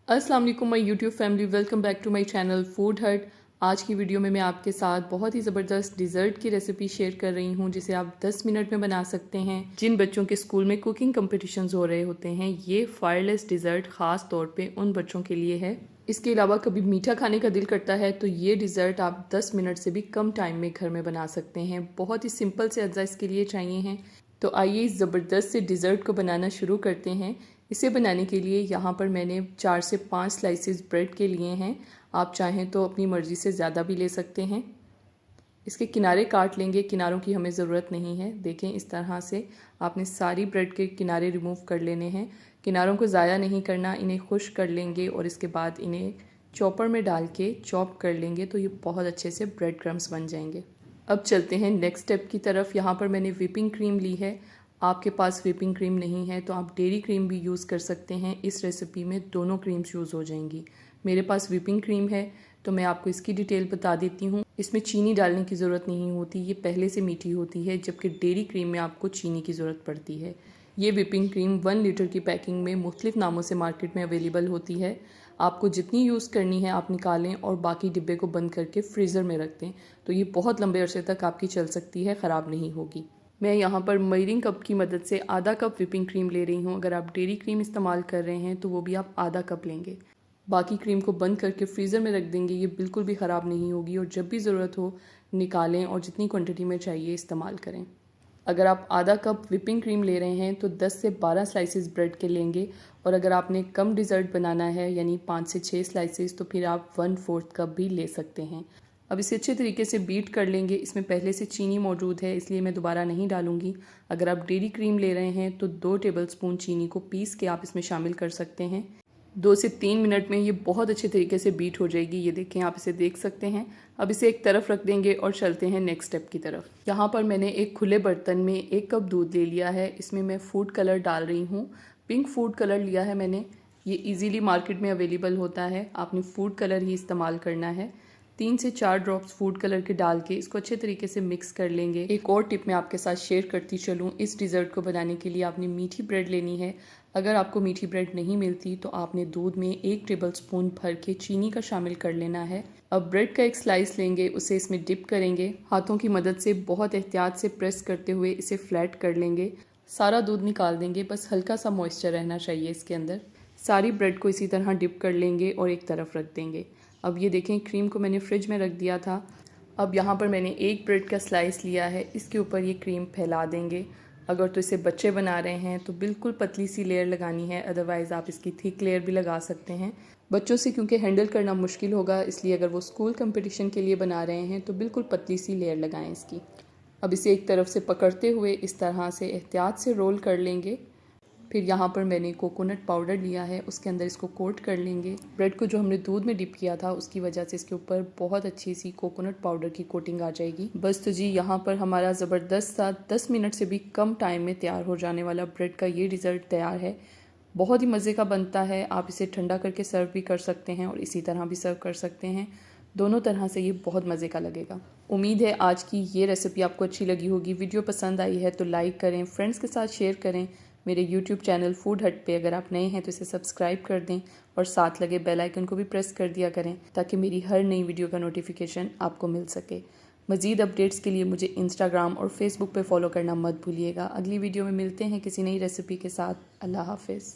अस्सलाम वालेकुम my YouTube family, welcome back to my channel food hut. आज की वीडियो में मैं आपके साथ बहुत ही ज़बरदस्त डिज़र्ट की रेसिपी शेयर कर रही हूं जिसे आप 10 मिनट में बना सकते हैं। जिन बच्चों के स्कूल में कुकिंग कंपटीशंस हो रहे होते हैं, ये फायरलेस डिज़र्ट ख़ास तौर पे उन बच्चों के लिए है। इसके अलावा कभी मीठा खाने का दिल करता है तो ये डिज़र्ट आप 10 मिनट से भी कम टाइम में घर में बना सकते हैं। बहुत ही सिंपल से अज्जा इसके लिए चाहिए हैं। तो आइए इस ज़बरदस्त से डिज़र्ट को बनाना शुरू करते हैं। इसे बनाने के लिए यहाँ पर मैंने 4 से 5 स्लाइसेस ब्रेड के लिए हैं। आप चाहें तो अपनी मर्ज़ी से ज़्यादा भी ले सकते हैं। इसके किनारे काट लेंगे, किनारों की हमें ज़रूरत नहीं है। देखें, इस तरह से आपने सारी ब्रेड के किनारे रिमूव कर लेने हैं। किनारों को ज़ाया नहीं करना, इन्हें खुश्क कर लेंगे और इसके बाद इन्हें चॉपर में डाल के चॉप कर लेंगे तो ये बहुत अच्छे से ब्रेड क्रम्स बन जाएंगे। अब चलते हैं नेक्स्ट स्टेप की तरफ। यहाँ पर मैंने व्हिपिंग क्रीम ली है। आपके पास व्हिपिंग क्रीम नहीं है तो आप डेयरी क्रीम भी यूज़ कर सकते हैं। इस रेसिपी में दोनों क्रीम्स यूज़ हो जाएंगी। मेरे पास व्हिपिंग क्रीम है तो मैं आपको इसकी डिटेल बता देती हूँ। इसमें चीनी डालने की ज़रूरत नहीं होती, ये पहले से मीठी होती है, जबकि डेयरी क्रीम में आपको चीनी की ज़रूरत पड़ती है। ये व्हिपिंग क्रीम 1 लीटर की पैकिंग में मुख्तलिफ नामों से मार्केट में अवेलेबल होती है। आपको जितनी यूज़ करनी है आप निकालें और बाकी डिब्बे को बंद करके फ्रीज़र में रख दें, तो ये बहुत लंबे अरसे तक आपकी चल सकती है, ख़राब नहीं होगी। मैं यहाँ पर मेजरिंग कप की मदद से आधा कप व्हिपिंग क्रीम ले रही हूँ। अगर आप डेयरी क्रीम इस्तेमाल कर रहे हैं तो वो भी आप आधा कप लेंगे। बाकी क्रीम को बंद करके फ्रीज़र में रख देंगे, ये बिल्कुल भी ख़राब नहीं होगी और जब भी ज़रूरत हो निकालें और जितनी क्वांटिटी में चाहिए इस्तेमाल करें। अगर आप आधा कप व्हिपिंग क्रीम ले रहे हैं तो 10 से 12 स्लाइसेस ब्रेड के लेंगे और अगर आपने कम डिज़र्ट बनाना है यानी 5 से 6 स्लाइसेस तो फिर आप 1/4 कप भी ले सकते हैं। अब इसे अच्छे तरीके से बीट कर लेंगे। इसमें पहले से चीनी मौजूद है इसलिए मैं दोबारा नहीं डालूंगी। अगर आप डेयरी क्रीम ले रहे हैं तो 2 टेबलस्पून चीनी को पीस के आप इसमें शामिल कर सकते हैं। 2 से 3 मिनट में ये बहुत अच्छे तरीके से बीट हो जाएगी। ये देखें, आप इसे देख सकते हैं। अब इसे एक तरफ रख देंगे और चलते हैं नेक्स्ट स्टेप की तरफ। यहाँ पर मैंने एक खुले बर्तन में 1 कप दूध ले लिया है। इसमें मैं फूड कलर डाल रही हूँ। पिंक फूड कलर लिया है मैंने। ये इजीली मार्केट में अवेलेबल होता है, आपने फूड कलर ही इस्तेमाल करना है। 3 से 4 ड्रॉप्स फूड कलर के डाल के इसको अच्छे तरीके से मिक्स कर लेंगे। एक और टिप मैं आपके साथ शेयर करती चलूँ, इस डिज़र्ट को बनाने के लिए आपने मीठी ब्रेड लेनी है। अगर आपको मीठी ब्रेड नहीं मिलती तो आपने दूध में 1 टेबलस्पून भर के चीनी का शामिल कर लेना है। अब ब्रेड का एक स्लाइस लेंगे, उसे इसमें डिप करेंगे। हाथों की मदद से बहुत एहतियात से प्रेस करते हुए इसे फ्लैट कर लेंगे। सारा दूध निकाल देंगे, बस हल्का सा मॉइस्चर रहना चाहिए इसके अंदर। सारी ब्रेड को इसी तरह डिप कर लेंगे और एक तरफ रख देंगे। अब ये देखें, क्रीम को मैंने फ्रिज में रख दिया था। अब यहाँ पर मैंने एक ब्रेड का स्लाइस लिया है, इसके ऊपर ये क्रीम फैला देंगे। अगर तो इसे बच्चे बना रहे हैं तो बिल्कुल पतली सी लेयर लगानी है, अदरवाइज़ आप इसकी थिक लेयर भी लगा सकते हैं। बच्चों से क्योंकि हैंडल करना मुश्किल होगा, इसलिए अगर वो स्कूल कंपटीशन के लिए बना रहे हैं तो बिल्कुल पतली सी लेयर लगाएं इसकी। अब इसे एक तरफ से पकड़ते हुए इस तरह से एहतियात से रोल कर लेंगे। फिर यहाँ पर मैंने कोकोनट पाउडर लिया है, उसके अंदर इसको कोट कर लेंगे। ब्रेड को जो हमने दूध में डिप किया था उसकी वजह से इसके ऊपर बहुत अच्छी सी कोकोनट पाउडर की कोटिंग आ जाएगी। बस तो जी, यहाँ पर हमारा ज़बरदस्त सा 10 मिनट से भी कम टाइम में तैयार हो जाने वाला ब्रेड का ये डिज़र्ट तैयार है। बहुत ही मज़े का बनता है। आप इसे ठंडा करके सर्व भी कर सकते हैं और इसी तरह भी सर्व कर सकते हैं। दोनों तरह से ये बहुत मज़े का लगेगा। उम्मीद है आज की ये रेसिपी आपको अच्छी लगी होगी। वीडियो पसंद आई है तो लाइक करें, फ्रेंड्स के साथ शेयर करें। मेरे यूट्यूब चैनल फूड हट पे अगर आप नए हैं तो इसे सब्सक्राइब कर दें और साथ लगे बेल आइकन को भी प्रेस कर दिया करें ताकि मेरी हर नई वीडियो का नोटिफिकेशन आपको मिल सके। मज़ीद अपडेट्स के लिए मुझे इंस्टाग्राम और फेसबुक पे फॉलो करना मत भूलिएगा। अगली वीडियो में मिलते हैं किसी नई रेसिपी के साथ। अल्लाह हाफिज़।